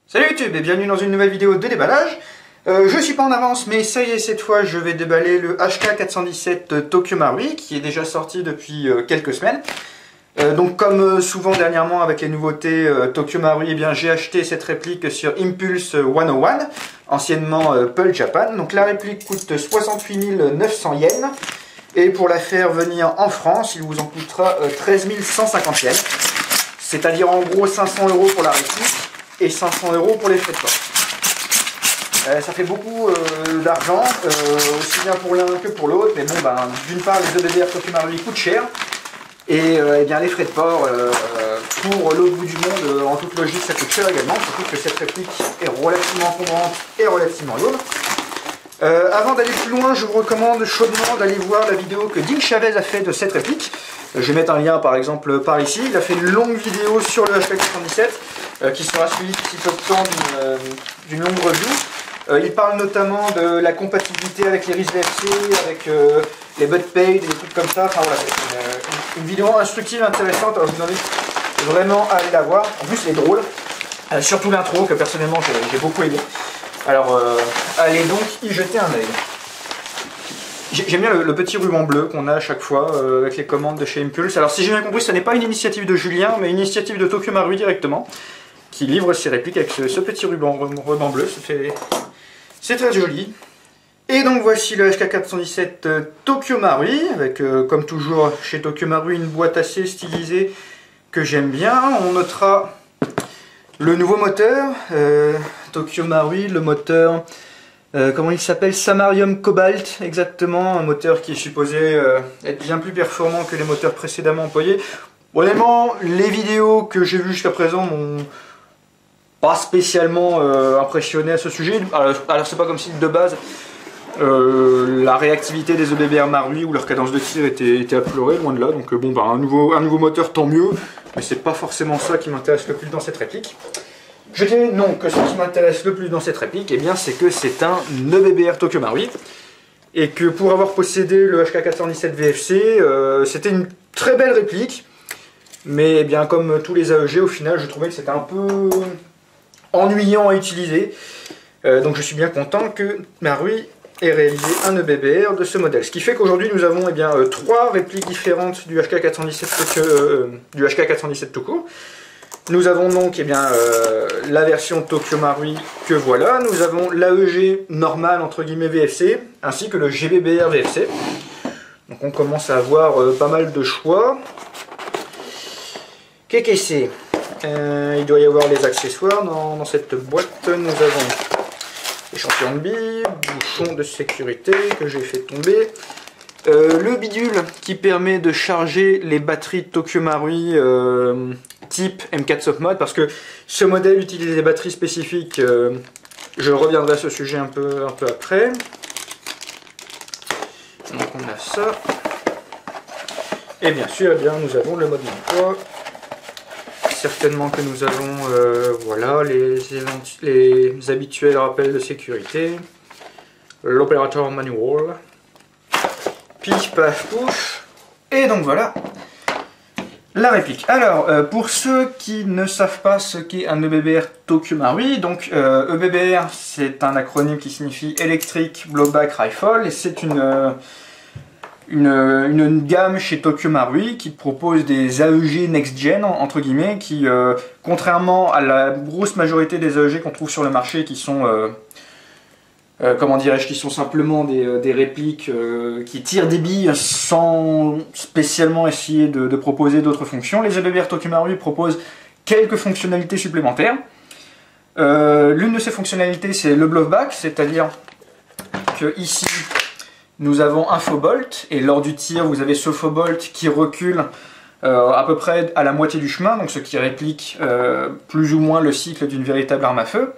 Salut YouTube et bienvenue dans une nouvelle vidéo de déballage. Je suis pas en avance mais ça y est, cette fois je vais déballer le HK417 Tokyo Marui qui est déjà sorti depuis quelques semaines. Donc comme souvent dernièrement avec les nouveautés Tokyo Marui, eh bien j'ai acheté cette réplique sur Impulse 101, anciennement Pearl Japan. Donc la réplique coûte 68 900 yens et pour la faire venir en France il vous en coûtera 13 150 yens. C'est-à-dire en gros 500 € pour la réplique et 500 € pour les frais de port. Ça fait beaucoup d'argent, aussi bien pour l'un que pour l'autre, mais bon, d'une part les EBBR Tokyo Marui coûtent cher, et bien les frais de port pour l'autre bout du monde, en toute logique, ça coûte cher également, surtout que cette réplique est relativement encombrante et relativement lourde. Avant d'aller plus loin, je vous recommande chaudement d'aller voir la vidéo que Dean Chavez a fait de cette réplique. Je vais mettre un lien par exemple par ici. Il a fait une longue vidéo sur le HK417 qui sera suivie d'ici peu de temps d'une longue review. Il parle notamment de la compatibilité avec les RIS VFC, avec les butt paid et des trucs comme ça. Enfin voilà, c'est une vidéo instructive, intéressante. Alors je vous invite vraiment à aller la voir. En plus, elle est drôle. Surtout l'intro que personnellement j'ai beaucoup aimé. Alors allez donc y jeter un œil. J'aime bien le petit ruban bleu qu'on a à chaque fois avec les commandes de chez Impulse. Alors si j'ai bien compris, ce n'est pas une initiative de Julien, mais une initiative de Tokyo Marui directement, qui livre ses répliques avec ce petit ruban bleu. C'est très joli. Et donc voici le HK417 Tokyo Marui, avec comme toujours chez Tokyo Marui une boîte assez stylisée que j'aime bien. On notera le nouveau moteur, Tokyo Marui, le moteur... comment il s'appelle? Samarium Cobalt, exactement, un moteur qui est supposé être bien plus performant que les moteurs précédemment employés. Honnêtement, les vidéos que j'ai vues jusqu'à présent m'ont pas spécialement impressionné à ce sujet. Alors c'est pas comme si de base la réactivité des EBBR Marui ou leur cadence de tir était à pleurer, loin de là. Donc bon, un nouveau moteur tant mieux, mais c'est pas forcément ça qui m'intéresse le plus dans cette réplique. Je dirais non que ce qui m'intéresse le plus dans cette réplique, eh bien, c'est que c'est un EBBR Tokyo Marui et que pour avoir possédé le HK417 VFC, c'était une très belle réplique, mais eh bien, comme tous les AEG, au final, je trouvais que c'était un peu ennuyant à utiliser. Donc je suis bien content que Marui ait réalisé un EBBR de ce modèle. Ce qui fait qu'aujourd'hui, nous avons eh bien, 3 répliques différentes du HK417 tout court. Nous avons donc eh bien, la version Tokyo Marui que voilà, nous avons l'AEG normal entre guillemets VFC, ainsi que le GBBR VFC. Donc on commence à avoir pas mal de choix. Qu'est-ce que c'est? Il doit y avoir les accessoires dans cette boîte. Nous avons échantillon de billes, bouchon de sécurité que j'ai fait tomber. Le bidule qui permet de charger les batteries de Tokyo Marui type M4 Soft Mode, parce que ce modèle utilise des batteries spécifiques. Je reviendrai à ce sujet un peu après. Donc on a ça. Et bien sûr, eh bien, nous avons le mode d'emploi. Certainement que nous avons voilà, les habituels rappels de sécurité. L'opérateur manual. Pif, paf, pouf. Et donc voilà la réplique. Alors, pour ceux qui ne savent pas ce qu'est un EBBR Tokyo Marui, donc EBBR c'est un acronyme qui signifie Electric Blowback Rifle, et c'est une gamme chez Tokyo Marui qui propose des AEG Next Gen, entre guillemets, qui, contrairement à la grosse majorité des AEG qu'on trouve sur le marché, qui sont... comment dirais-je, qui sont simplement des répliques qui tirent des billes sans spécialement essayer de proposer d'autres fonctions. Les EBBR Tokyo Marui proposent quelques fonctionnalités supplémentaires. L'une de ces fonctionnalités, c'est le blowback, c'est-à-dire que ici, nous avons un faux bolt, et lors du tir, vous avez ce faux bolt qui recule à peu près à la moitié du chemin, donc ce qui réplique plus ou moins le cycle d'une véritable arme à feu.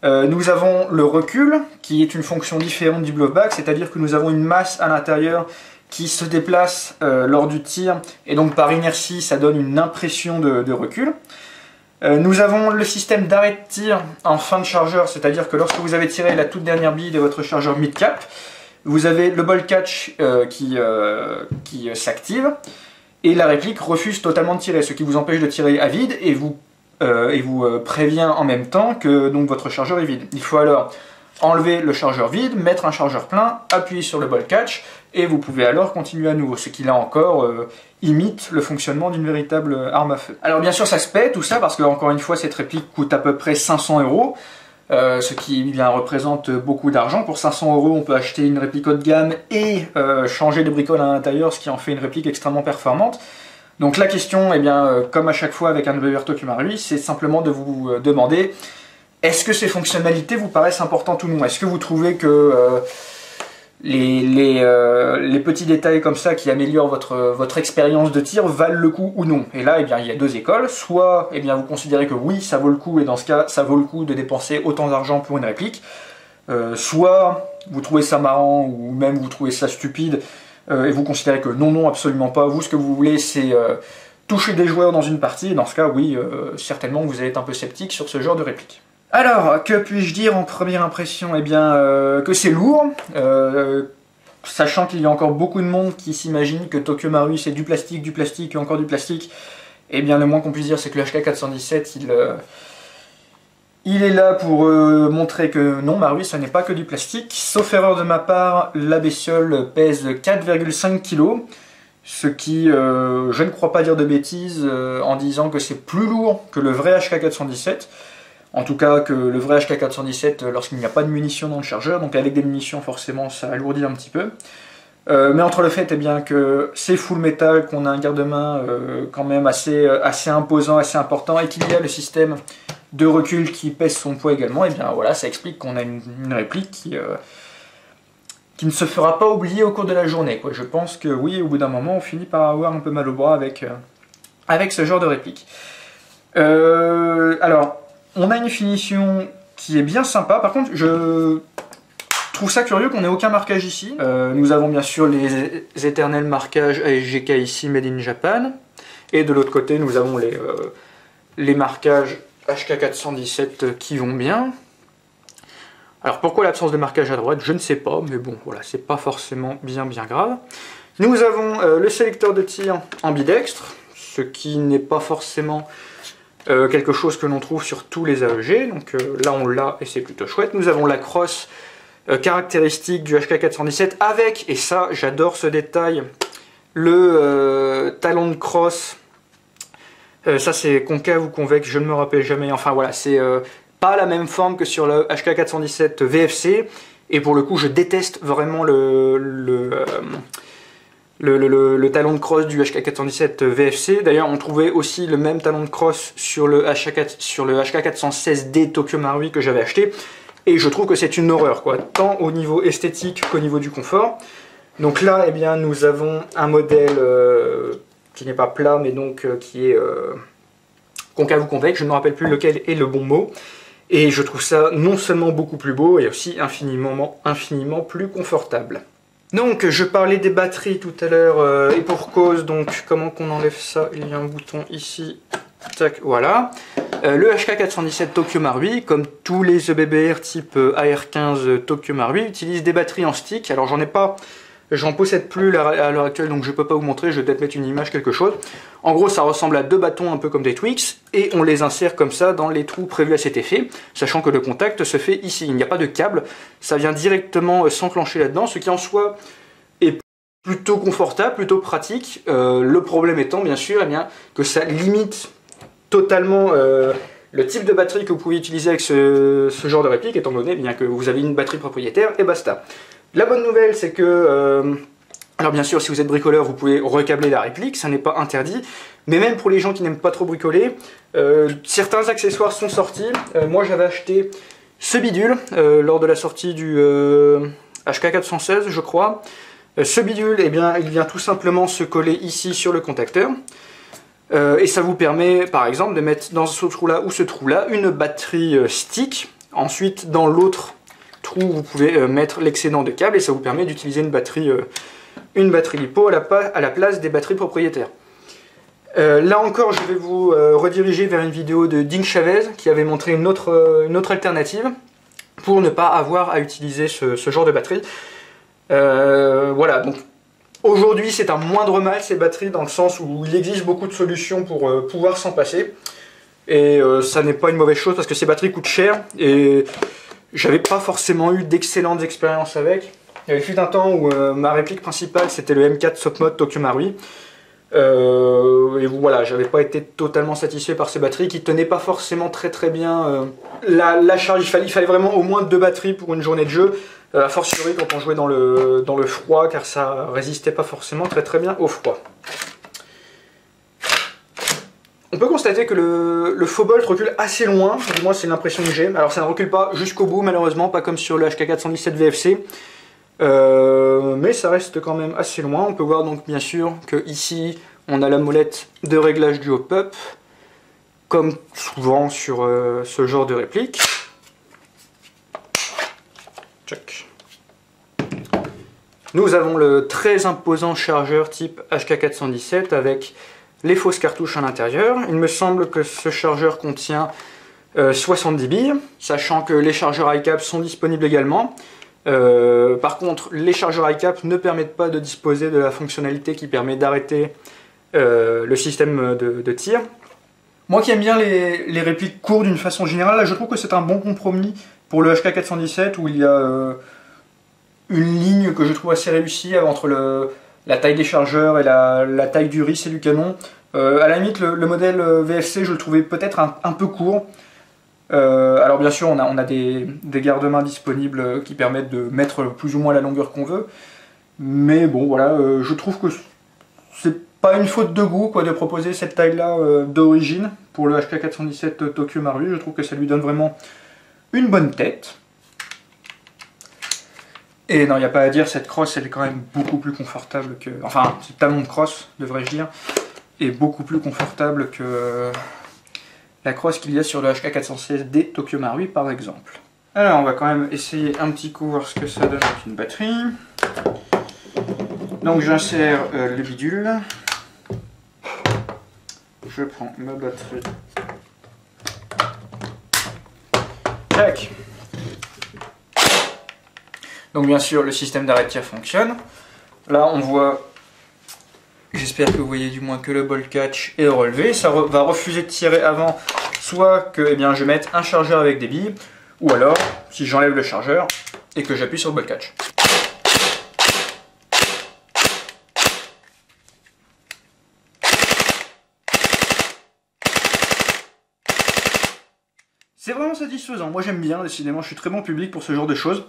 Nous avons le recul, qui est une fonction différente du blowback, c'est-à-dire que nous avons une masse à l'intérieur qui se déplace lors du tir, et donc par inertie, ça donne une impression de recul. Nous avons le système d'arrêt de tir en fin de chargeur, c'est-à-dire que lorsque vous avez tiré la toute dernière bille de votre chargeur mid-cap, vous avez le bolt catch qui s'active, et la réplique refuse totalement de tirer, ce qui vous empêche de tirer à vide, et vous et vous prévient en même temps que donc, votre chargeur est vide. Il faut alors enlever le chargeur vide, mettre un chargeur plein, appuyer sur le ball catch, et vous pouvez alors continuer à nouveau, ce qui là encore imite le fonctionnement d'une véritable arme à feu. Alors bien sûr ça se paie tout ça, parce que encore une fois cette réplique coûte à peu près 500 €, ce qui bien, représente beaucoup d'argent. Pour 500 €, on peut acheter une réplique haut de gamme et changer les bricoles à l'intérieur, ce qui en fait une réplique extrêmement performante. Donc la question, eh bien, comme à chaque fois avec un WR Tokumaru, c'est simplement de vous demander, est-ce que ces fonctionnalités vous paraissent importantes ou non? Est-ce que vous trouvez que les petits détails comme ça qui améliorent votre expérience de tir valent le coup ou non? Et là, eh bien, il y a deux écoles. Soit eh bien, vous considérez que oui, ça vaut le coup, et dans ce cas, ça vaut le coup de dépenser autant d'argent pour une réplique. Soit vous trouvez ça marrant, ou même vous trouvez ça stupide, et vous considérez que non, non, absolument pas. Vous, ce que vous voulez, c'est toucher des joueurs dans une partie. Et dans ce cas, oui, certainement, vous allez être un peu sceptique sur ce genre de réplique. Alors, que puis-je dire en première impression? Eh bien, que c'est lourd, sachant qu'il y a encore beaucoup de monde qui s'imagine que Tokumaru c'est du plastique et encore du plastique. Eh bien, le moins qu'on puisse dire, c'est que le HK417, il est là pour montrer que non, Marui, ce n'est pas que du plastique. Sauf erreur de ma part, la bestiole pèse 4,5 kg, ce qui, je ne crois pas dire de bêtises en disant que c'est plus lourd que le vrai HK417. En tout cas, que le vrai HK417 lorsqu'il n'y a pas de munitions dans le chargeur, donc avec des munitions, forcément, ça alourdit un petit peu. Mais entre le fait eh bien, que c'est full métal, qu'on a un garde-main quand même assez imposant, assez important, et qu'il y a le système de recul qui pèse son poids également, et bien voilà, ça explique qu'on a une réplique qui ne se fera pas oublier au cours de la journée, quoi. Je pense que oui, au bout d'un moment, on finit par avoir un peu mal au bras avec ce genre de réplique. Alors, on a une finition qui est bien sympa. Par contre, je trouve ça curieux qu'on n'ait aucun marquage ici. Nous avons bien sûr les éternels marquages ASGK ici, Made in Japan. Et de l'autre côté, nous avons les marquages HK417 qui vont bien. Alors pourquoi l'absence de marquage à droite? Je ne sais pas, mais bon, voilà, c'est pas forcément bien grave. Nous avons le sélecteur de tir ambidextre, ce qui n'est pas forcément quelque chose que l'on trouve sur tous les AEG, donc là on l'a et c'est plutôt chouette. Nous avons la crosse caractéristique du HK417 avec, et ça j'adore ce détail, le talon de crosse. Ça c'est concave ou convexe, je ne me rappelle jamais, enfin voilà, c'est pas la même forme que sur le HK417 VFC, et pour le coup je déteste vraiment le talon de crosse du HK417 VFC. D'ailleurs, on trouvait aussi le même talon de crosse sur le HK416D Tokumaru que j'avais acheté. Et je trouve que c'est une horreur, quoi, tant au niveau esthétique qu'au niveau du confort. Donc là, eh bien, nous avons un modèle qui n'est pas plat, mais donc qui est concave ou convexe. Je ne me rappelle plus lequel est le bon mot. Et je trouve ça non seulement beaucoup plus beau, et aussi infiniment plus confortable. Donc, je parlais des batteries tout à l'heure, et pour cause, donc, comment qu'on enlève ça? Il y a un bouton ici, tac, voilà. Le HK417 Tokumaru, comme tous les EBBR type AR15 Tokumaru, utilise des batteries en stick. Alors, j'en possède plus à l'heure actuelle, donc je peux pas vous montrer, je vais peut-être mettre une image, quelque chose. En gros, ça ressemble à deux bâtons un peu comme des Twix, et on les insère comme ça dans les trous prévus à cet effet, sachant que le contact se fait ici. Il n'y a pas de câble, ça vient directement s'enclencher là-dedans, ce qui en soi est plutôt confortable, plutôt pratique. Le problème étant, bien sûr, eh bien, que ça limite totalement le type de batterie que vous pouvez utiliser avec ce genre de réplique, étant donné bien que vous avez une batterie propriétaire, et basta. La bonne nouvelle, c'est que, alors bien sûr, si vous êtes bricoleur, vous pouvez recabler la réplique, ça n'est pas interdit, mais même pour les gens qui n'aiment pas trop bricoler, certains accessoires sont sortis. Moi, j'avais acheté ce bidule lors de la sortie du HK416, je crois. Ce bidule, eh bien, il vient tout simplement se coller ici sur le contacteur. Et ça vous permet, par exemple, de mettre dans ce trou-là ou ce trou-là une batterie stick. Ensuite, dans l'autre trou, vous pouvez mettre l'excédent de câble et ça vous permet d'utiliser une batterie LiPo à la place des batteries propriétaires. Là encore, je vais vous rediriger vers une vidéo de Ding Chavez qui avait montré une autre alternative pour ne pas avoir à utiliser ce genre de batterie. Voilà, donc aujourd'hui c'est un moindre mal ces batteries dans le sens où il existe beaucoup de solutions pour pouvoir s'en passer. Et ça n'est pas une mauvaise chose parce que ces batteries coûtent cher et j'avais pas forcément eu d'excellentes expériences avec. Il y avait un temps où ma réplique principale c'était le M4 Softmode Tokyo Marui. Et voilà, j'avais pas été totalement satisfait par ces batteries qui tenaient pas forcément très bien la charge. Il fallait vraiment au moins 2 batteries pour une journée de jeu, a fortiori quand on jouait dans le froid, car ça résistait pas forcément très bien au froid. On peut constater que le Fobolt recule assez loin, du moins c'est l'impression que j'ai. Alors ça ne recule pas jusqu'au bout malheureusement, pas comme sur le HK417 VFC. Mais ça reste quand même assez loin. On peut voir donc bien sûr que ici on a la molette de réglage du hop-up, comme souvent sur ce genre de réplique. Check. Nous avons le très imposant chargeur type HK417 avec les fausses cartouches à l'intérieur. Il me semble que ce chargeur contient 70 billes, sachant que les chargeurs iCap sont disponibles également. Par contre, les chargeurs iCap ne permettent pas de disposer de la fonctionnalité qui permet d'arrêter le système de tir. Moi qui aime bien les répliques courtes d'une façon générale, là je trouve que c'est un bon compromis pour le HK417 où il y a une ligne que je trouve assez réussie entre la taille des chargeurs et la taille du RIS et du canon. À la limite, le modèle VFC, je le trouvais peut-être un peu court. Alors bien sûr, on a des garde-mains disponibles qui permettent de mettre plus ou moins la longueur qu'on veut. Mais bon, voilà, je trouve que c'est pas une faute de goût quoi, de proposer cette taille-là d'origine pour le HK417 Tokyo Marui. Je trouve que ça lui donne vraiment une bonne tête. Et non, il n'y a pas à dire, cette crosse, elle est quand même beaucoup plus confortable que... Enfin, ce talon de crosse, devrais-je dire, est beaucoup plus confortable que la crosse qu'il y a sur le HK416D Tokyo Marui, par exemple. Alors, on va quand même essayer un petit coup, voir ce que ça donne avec une batterie. Donc, j'insère le bidule. Je prends ma batterie. Tac. Donc bien sûr le système d'arrêt de tir fonctionne. Là on voit, j'espère que vous voyez du moins que le bolt catch est relevé. Ça va refuser de tirer avant, soit que eh bien, je mette un chargeur avec des billes, ou alors si j'enlève le chargeur et que j'appuie sur le bolt catch. C'est vraiment satisfaisant, moi j'aime bien, décidément je suis très bon public pour ce genre de choses.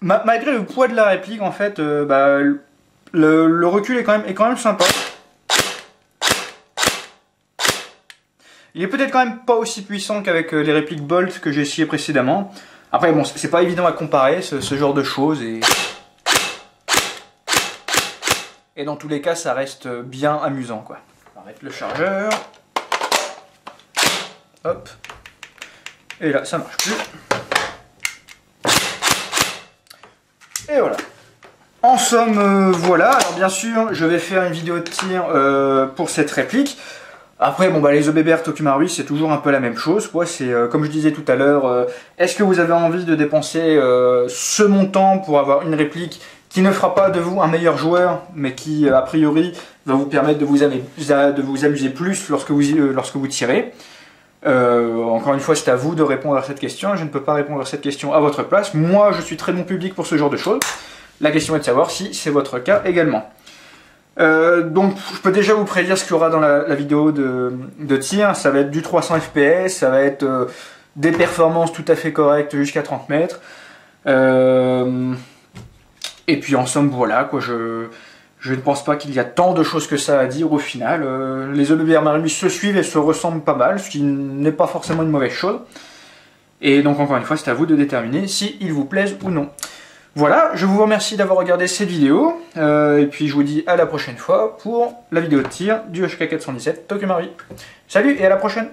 Malgré le poids de la réplique, en fait, le recul est quand même sympa. Il est peut-être quand même pas aussi puissant qu'avec les répliques Bolt que j'ai essayé précédemment. Après, bon, c'est pas évident à comparer ce genre de choses. Et dans tous les cas, ça reste bien amusant, quoi. On va mettre le chargeur. Hop. Et là, ça marche plus. Et voilà. En somme, voilà. Alors bien sûr, je vais faire une vidéo de tir pour cette réplique. Après, bon bah les EBBR Tokyo Marui, c'est toujours un peu la même chose, quoi. C'est comme je disais tout à l'heure, est-ce que vous avez envie de dépenser ce montant pour avoir une réplique qui ne fera pas de vous un meilleur joueur, mais qui a priori va vous permettre de vous amuser plus lorsque vous tirez. Encore une fois, c'est à vous de répondre à cette question. Je ne peux pas répondre à cette question à votre place. Moi, je suis très bon public pour ce genre de choses. La question est de savoir si c'est votre cas également. Donc, je peux déjà vous prédire ce qu'il y aura dans la vidéo de tir. Ça va être du 300 fps, ça va être des performances tout à fait correctes jusqu'à 30 mètres. Et puis, en somme, voilà, quoi, je ne pense pas qu'il y a tant de choses que ça à dire au final. Les EBBR Marui se suivent et se ressemblent pas mal, ce qui n'est pas forcément une mauvaise chose. Et donc encore une fois, c'est à vous de déterminer s'ils vous plaisent ou non. Voilà, je vous remercie d'avoir regardé cette vidéo. Et puis je vous dis à la prochaine fois pour la vidéo de tir du HK417 Tokyo Marui. Salut et à la prochaine!